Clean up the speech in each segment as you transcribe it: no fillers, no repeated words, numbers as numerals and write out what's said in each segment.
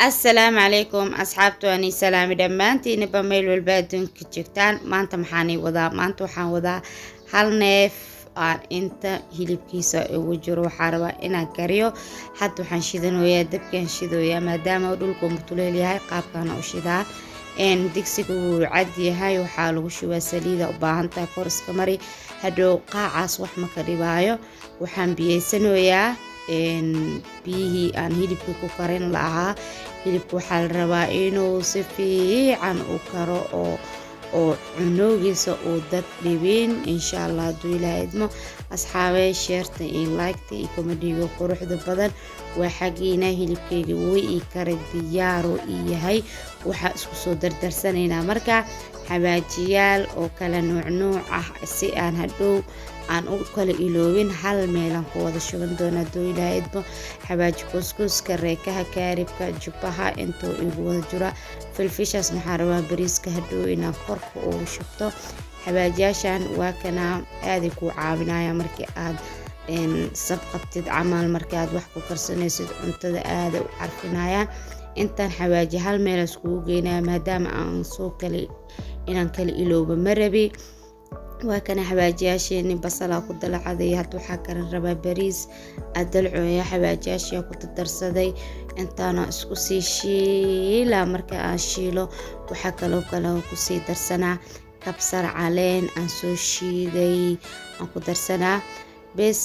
السلام عليكم أصحابتو أني سلامي دمانتي نبا ميل والبادون كتشكتان مانتا محاني وضا مانتا وحان وضا هل نيف aan inta hilibkiisa ugu jiro waxaa rabaa inaan kariyo hadda waxaan shidanayaa dabkaan shidayaa maadaama dhulku mutuleel yahay qaabkaan u shidaa digsiga wuu cad yahay waxaa lagu shubaa saliida u baahan tahay kor iska mari hadhow qaacaas wax ma ka dhibaayo waxaan biyeysanayaa biyihii aan hilibka ku karin lahaa hilibka waxaa la rabaa inuu si fiican u karo oo cunoogiisa uu dad dhibin insha Allah haduu ilaahay idmo asxaabay sheerta iyo like-ta iyo komadiga quruxda badan waa xaqiina hilibkeyga way ii kara diyaaro yahay waxa isku soo dardarsanayna marka xabaajiyaal oo kala nooc ah si aan hadhow aan u kala iloobin hal meel aan ku wada shuban doona haduu ilaahay idmo xabaaji kuskuska reekaha kaaribka jubaha intuu igu wada jira filfishaas maxaa rabaa bariiska hadhow inaan korka ugu shubto xabaajiyaashan waa kana aad ku caawinaya markii aad sab qabtid camal markii aad wax ku karsanaysid cuntada aad u carfinayaan intaan xabaaji hal meel isku geynaa maadaama aan soo kale inaan kala iloobo marabi waa kana xabaajiyaasheeni basala ku dalacaday hadda waxaa karan rabaa bariis adalcooya xabaajiyaasha ku darsaday intaana isku sii shiila marka aan shiilo waxaa kale ku sii darsanaa kabsar caleen aan soo shiiday aan ku darsanaa bes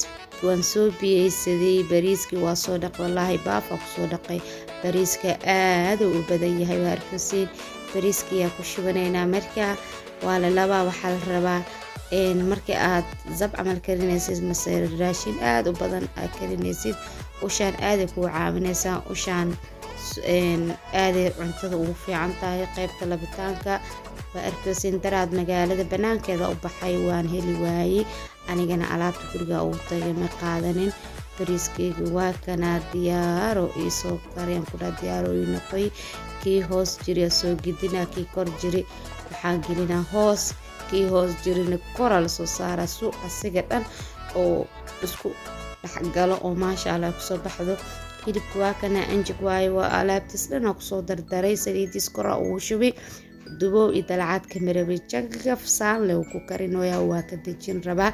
waan soo biyeysaday bariiskii waa soo dhaqay wallahi baaf ku soo dhaqay bariiska aad u badan yahay waa arkaysiin bariiskii ku shubanaynaa marka waa la laba waxaa la rabaa markii aad zab camal karinaysid masir raashin aad u badan aad karinaysid ushaan aad ku caawinaysaa ushaan aad cuntada ugu fiican tahay qaybta labitaanka waa arkaysiin daraad magaalada banaankeeda u baxay waan heli waayay anigana alaabta guriga ugu tagay ma qaadanin bariiskeyga waa kana diyaaro ii soo kareen ku diyaaro ii noqoy kii hoos jiri soo gidina kii kor jiri waxaan gelinaa hoos kii hoos jirina koral soo saara suuq asiga dhan oo isku dhaxgalo oo maasha Allah ku soo baxdo hilibka waa kana anjig waayo waa alaabtis dhan ku soo dardaray saliidis kora uu shubi dubo idalacad kamirabi jagaf saan leh ku karinooya waa ka dejin rabaa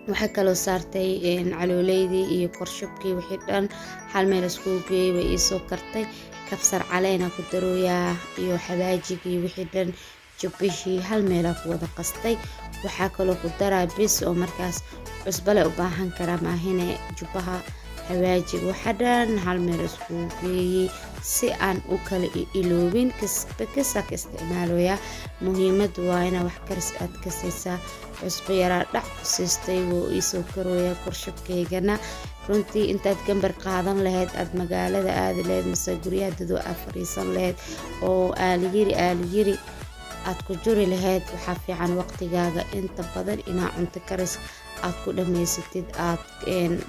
waxa kale oo saartay calooleydii iyo korshubkii wixii dhan hal meel isku geeyay way soo kartay kabsar caleena ku darooyaa iyo xabaajigii wixii dhan jubishii hal meel ku wada qastay waxa kale oo ku daraa bis oo markaas cusbale u baahan kara maahine jubaha xabaajiga waxa dhan hal meel isku geeyay si aan u kala iloobin kasta isticmaalaya muhiimadu waa in wax karis aad ka siisaa cusbo yara dhac ku siistay oo isoo karooya korshubkeygana runtii intaad gambar qaadan lahayd aad magaalada aad leed mise guriyaha dadoo afriisan lahayd oo aaliyiri aad ku juri lahayd waxa fiican waqtigaaga inta badan inaa cunto karis aad ku dhameysatid aad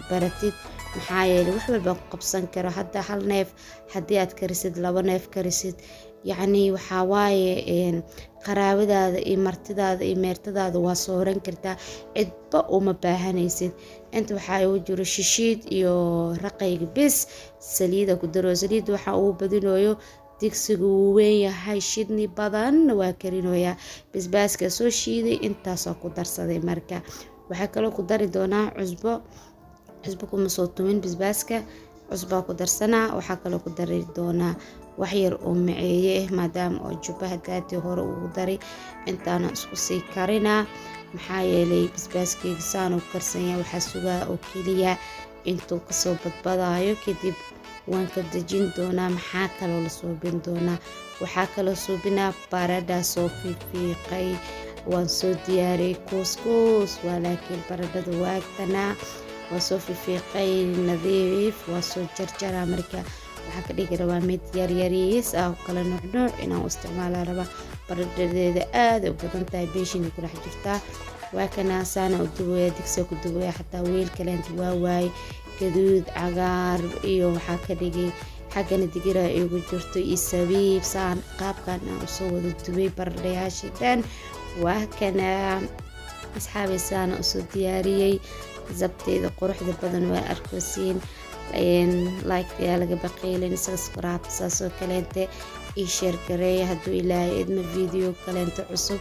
baratid maxaa yeelay wax walba ku qabsan karo hadda hal neef haddii aad karisid laba neef karisid yacni waxaa waaye qaraabadaada iyo martidaada iyo meertadaada waa sooran kartaa cidba uma baahanaysid inta waxaa ugu jiro shishiid iyo raqayga bis saliida ku daro saliida waxaa ugu badinooyo digsigu wuu weyn yahay shidni badan waa karinooyaa basbaaska soo shiiday intaasoo ku darsaday marka waxaa kaloo ku dari doonaa cusbo kuma soo tumin basbaaska cusbaa ku darsanaa waxaa kaloo ku dari doonaa wax yar oo maceeye maadaama oo jubaha daadii hore ugu dari intaana isku sii karinaa maxaa yeelay basbaaskeyga saan u karsanya waxaa sugaa oo keliya intuu kasoo badbadaayo kadib waan ka dejin doonaa maxaa kaloo la suubin doonaa waxaa kaloo suubinaa baradha soo fiiqay waan soo diyaariyay couscous laakiin baradhada waagtanaa waa soo fiiqay nadiif waa soo jarjaraa marka waxaa ka dhigi rabaa mid yaryariis ah kala nooc inaan u isticmaala rabaa baradhadeeda aad u badan tahay beeshina ku dhex jirtaa waa kana saana u dubaya digsiga ku dubaya xataa weel kaleenta waa waay gaduud cagaar iyo waxaa ka dhigay xaggana digira igu jirto iyo sabiib saan qaabkan aan usoo wada dubay baradhayaashii dhan waa kana asxaabi saana usoo diyaariyey zabteeda quruxda badan waa arkaysiin like يا لقى بقيلين سبسكرايب ساسو كلنت إي شير قرية هدو إلهي إدنا فيديو كلنت عصب